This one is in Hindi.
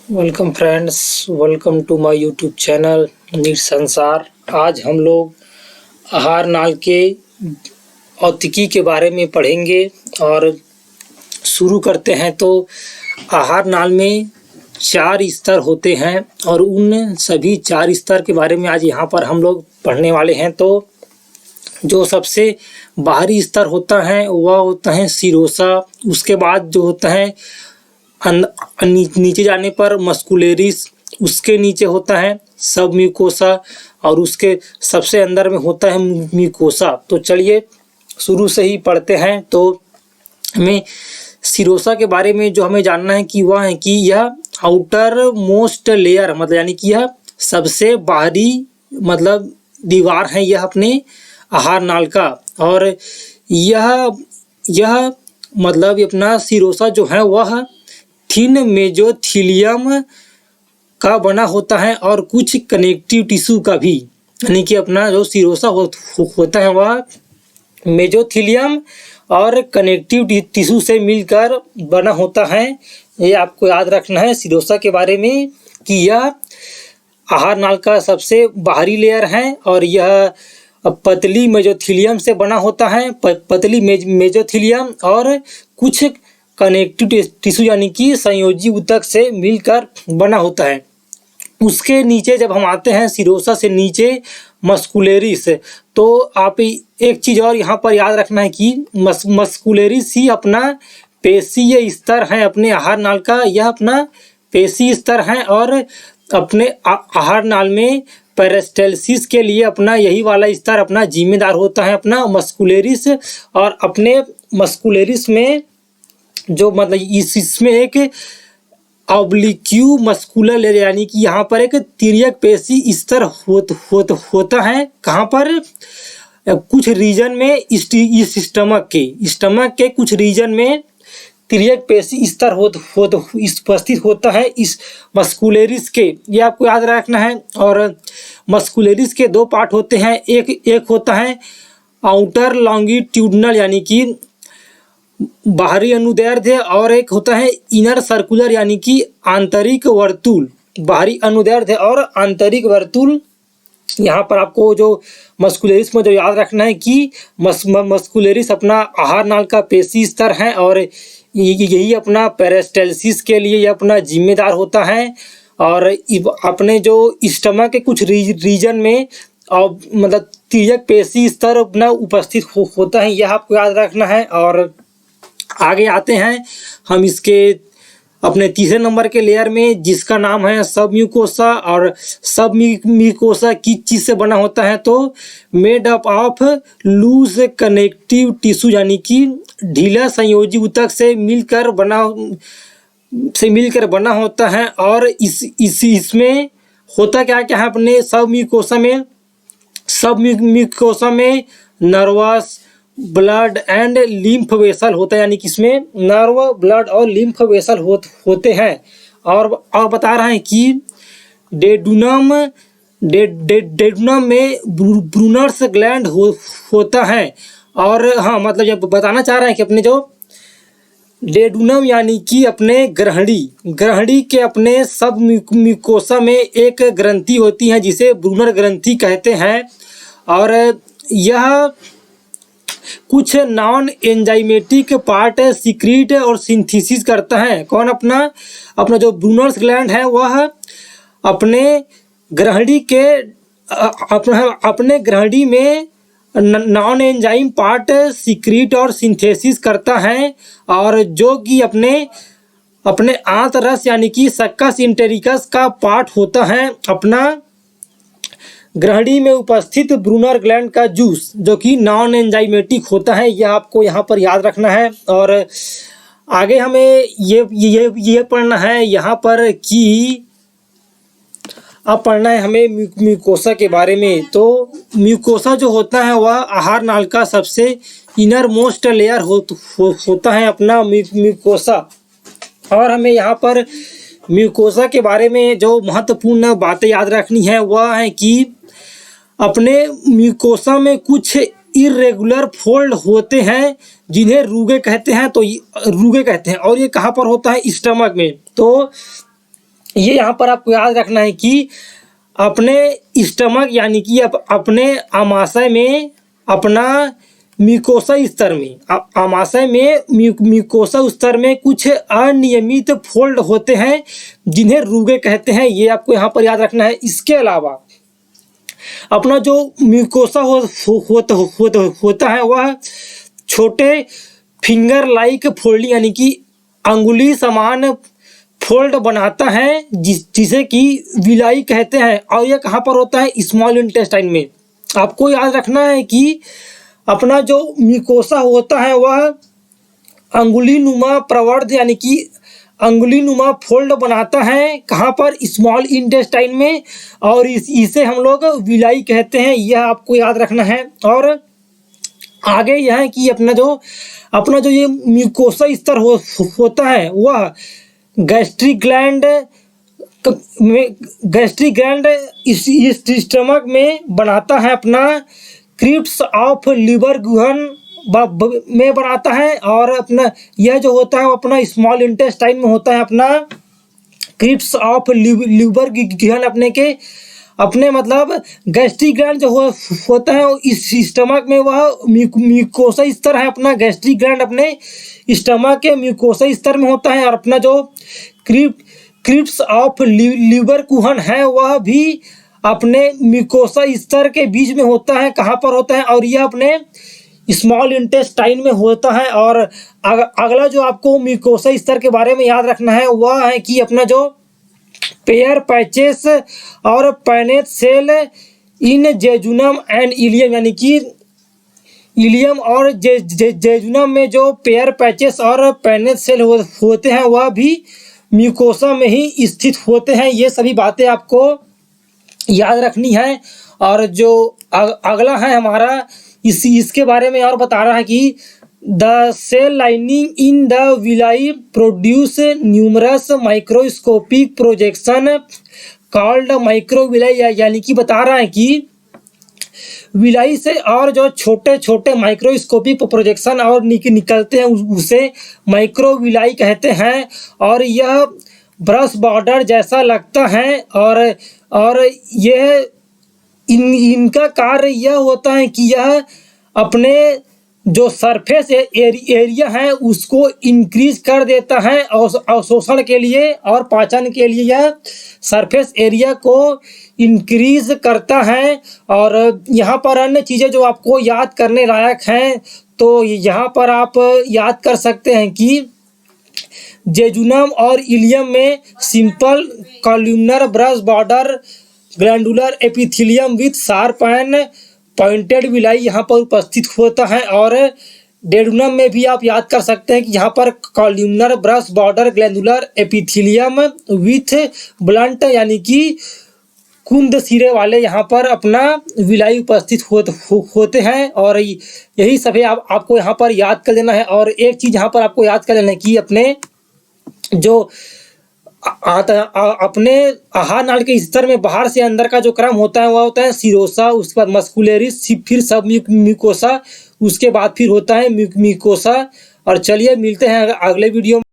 Welcome friends, welcome to my YouTube channel NEET Sansar. आज हम लोग आहार नाल के औतिकी के बारे में पढ़ेंगे और शुरू करते हैं। तो आहार नाल में 4 स्तर होते हैं और उन सभी 4 स्तर के बारे में आज यहाँ पर हम लोग पढ़ने वाले हैं। तो जो सबसे बाहरी स्तर होता है वह होता है सिरोसा। उसके बाद जो होता है नीचे जाने पर मस्कुलेरिस, उसके नीचे होता है सब म्यूकोसा और उसके सबसे अंदर में होता है म्यूकोसा। तो चलिए शुरू से ही पढ़ते हैं। तो हमें सिरोसा के बारे में जो हमें जानना है कि वह है कि यह आउटर मोस्ट लेयर मतलब यानी कि यह सबसे बाहरी मतलब दीवार है यह अपने आहार नाल का। और यह मतलब अपना सिरोसा जो है वह थिन मेजोथीलियम का बना होता है और कुछ कनेक्टिव टिश्यू का भी, यानी कि अपना जो सिरोसा होता है वह मेजोथीलियम और कनेक्टिव टिश्यू से मिलकर बना होता है। ये आपको याद रखना है सिरोसा के बारे में कि यह आहार नाल का सबसे बाहरी लेयर है और यह पतली मेजोथीलियम से बना होता है। पतली मेजोथीलियम और कुछ कनेक्टिव टिश्यू यानी कि संयोजी ऊतक से मिलकर बना होता है। उसके नीचे जब हम आते हैं सिरोसा से नीचे मस्कुलेरिस, तो आप एक चीज़ और यहाँ पर याद रखना है कि मस्कुलेरिस ही अपना पेशीय स्तर है अपने आहार नाल का। यह अपना पेशी स्तर है और अपने आहार नाल में पेरिस्टालसिस के लिए अपना यही वाला स्तर अपना जिम्मेदार होता है अपना मस्कुलेरिस। और अपने मस्कुलेरिस में जो मतलब इसमें एक ऑब्लिक्यू मस्कुलर लेयर यानी कि यहाँ पर एक तिर्यक पेशी स्तर होता है। कहाँ पर? कुछ रीजन में इस स्टमक के कुछ रीजन में तिर्यक पेशी स्तर उपस्थित होता है इस मस्कुलेरिस के। ये आपको याद रखना है। और मस्कुलेरिस के 2 पार्ट होते हैं। एक होता है आउटर लॉन्गिट्यूडनल यानी कि बाहरी अनुदैर्ध्य और एक होता है इनर सर्कुलर यानी कि आंतरिक वर्तुल। बाहरी अनुदैर्ध्य और आंतरिक वर्तुल। यहाँ पर आपको जो मस्कुलेरिस में जो याद रखना है कि मस्कुलेरिस अपना आहार नाल का पेशी स्तर है और यही अपना पेरिस्टालसिस के लिए यह अपना जिम्मेदार होता है। और अपने जो स्टमक के कुछ रीजन में और मतलब तिर्यक पेशी स्तर अपना उपस्थित होता है, यह आपको याद रखना है। और आगे आते हैं हम इसके अपने तीसरे नंबर के लेयर में, जिसका नाम है सब म्यूकोसा। और सब म्यूकोसा किस चीज़ से बना होता है? तो made up of loose connective tissue यानी कि ढीला संयोजी ऊतक से मिलकर बना होता है। और इसमें होता क्या क्या है अपने सब म्यूकोसा में nervous blood and lymph vessel होता है, यानी कि इसमें नर्व ब्लड और लिम्फ वेसल होते हैं। और बता रहे हैं कि डेडुनम में ब्रूनर्स ग्लैंड होता है। और हाँ मतलब जब बताना चाह रहे हैं कि अपने जो डेडुनम यानी कि अपने ग्रहणी के अपने सब म्यूकोसा में एक ग्रंथि होती है जिसे ब्रूनर ग्रंथि कहते हैं। और यह कुछ नॉन एंजाइमेटिक पार्ट सीक्रेट और सिंथेसिस करता है। कौन? अपना जो ब्रूनर्स ग्लैंड है वह अपने ग्रहणी में नॉन एंजाइम पार्ट सीक्रेट और सिंथेसिस करता है। और जो कि अपने आंतरस यानी कि सक्कस इंटेरिकस का पार्ट होता है अपना ग्रहणी में उपस्थित ब्रूनर ग्लैंड का जूस, जो कि नॉन एंजाइमेटिक होता है। यह आपको यहाँ पर याद रखना है। और आगे हमें ये पढ़ना है यहाँ पर कि अब पढ़ना है हमें म्यूकोसा के बारे में। तो म्यूकोसा जो होता है वह आहार नाल का सबसे इनर मोस्ट लेयर होता है अपना म्यूकोसा। और हमें यहाँ पर म्यूकोसा के बारे में जो महत्वपूर्ण बातें याद रखनी है वह है कि अपने म्यूकोसा में कुछ इरेगुलर फोल्ड होते हैं जिन्हें रूगे कहते हैं। और ये कहाँ पर होता है? स्टमक में। तो ये यहाँ पर आपको याद रखना है कि अपने स्टमक यानी कि अपने आमाशय में अपना म्यूकोसा स्तर में आमाशय में म्यूकोसा स्तर में कुछ अनियमित फोल्ड होते हैं जिन्हें रुगे कहते हैं। ये आपको यहाँ पर याद रखना है। इसके अलावा अपना जो म्यूकोसा होता है वह छोटे फिंगर लाइक फोल्डिंग यानी कि अंगुली समान फोल्ड बनाता है जिसे कि विलाई कहते हैं। और यह कहाँ पर होता है? स्मॉल इंटेस्टाइन में। आपको याद रखना है कि अपना जो म्यूकोसा होता है वह अंगुली नुमा प्रवर्ध यानी कि अंगुली नुमा फोल्ड बनाता है। कहाँ पर? स्मॉल इंटेस्टाइन में। और इसे हम लोग विलाई कहते हैं। यह आपको याद रखना है। और आगे यह है कि अपना जो ये म्यूकोसा स्तर होता है वह गैस्ट्रिक ग्लैंड इस स्टमक में बनाता है। अपना क्रिप्स ऑफ लिवर गुहन में बनाता है। और अपना यह जो होता है वो अपना स्मॉल इंटेस्टाइन में होता है। अपना क्रिप्स ऑफ लिवर गुहन अपने मतलब गैस्ट्रिक ग्लैंड जो होता है इस स्टमक में वह म्यूकोसा स्तर है। अपना गैस्ट्रिक ग्लैंड अपने स्टमक के म्यूकोसा स्तर में होता है। और अपना जो क्रिप्स ऑफ लिवर कुहन है वह भी अपने म्यूकोसा स्तर के बीच में होता है। कहाँ पर होता है? और यह अपने स्मॉल इंटेस्टाइन में होता है। और अगला जो आपको म्यूकोसा स्तर के बारे में याद रखना है वह है कि अपना जो पेयर पैचेस और Paneth cell in jejunum and ileum यानी कि इलियम और जेजुनम में जो पेयर पैचेस और पैनेट सेल होते हैं वह भी म्यूकोसा में ही स्थित होते हैं। ये सभी बातें आपको याद रखनी है। और जो अगला है हमारा इसके बारे में और बता रहा है कि the cell lining in the villi produce numerous microscopic projection called microvilli यानी कि बता रहा है कि विलाई से और जो छोटे छोटे माइक्रोस्कोपिक प्रोजेक्शन और निकलते हैं उसे माइक्रोविलाई कहते हैं। और यह ब्रश बॉर्डर जैसा लगता है। और यह इनका कार्य यह होता है कि यह अपने जो सरफेस एरिया है उसको इंक्रीज कर देता है अवशोषण के लिए और पाचन के लिए। यह सरफेस एरिया को इंक्रीज करता है। और यहाँ पर अन्य चीज़ें जो आपको याद करने लायक हैं तो यहाँ पर आप याद कर सकते हैं कि जेजुनम और इलियम में simple columnar brush border glandular epithelium with sharp and pointed villi यहाँ पर उपस्थित होता है। और डेडुनम में भी आप याद कर सकते हैं कि यहाँ पर columnar brush border glandular epithelium with blunt यानी कि कुंद सिरे वाले यहाँ पर अपना विलाई उपस्थित होते हैं। और यही सभी आपको यहाँ पर याद कर लेना है। और एक चीज़ यहाँ पर आपको याद कर लेना है कि अपने जो अपने आहार नाल के स्तर में बाहर से अंदर का जो क्रम होता है वह होता है सिरोसा, उसके बाद मस्कुलरिस, फिर सब म्यूकोसा, उसके बाद फिर होता है म्यूकोसा। और चलिए मिलते हैं अगले वीडियो में।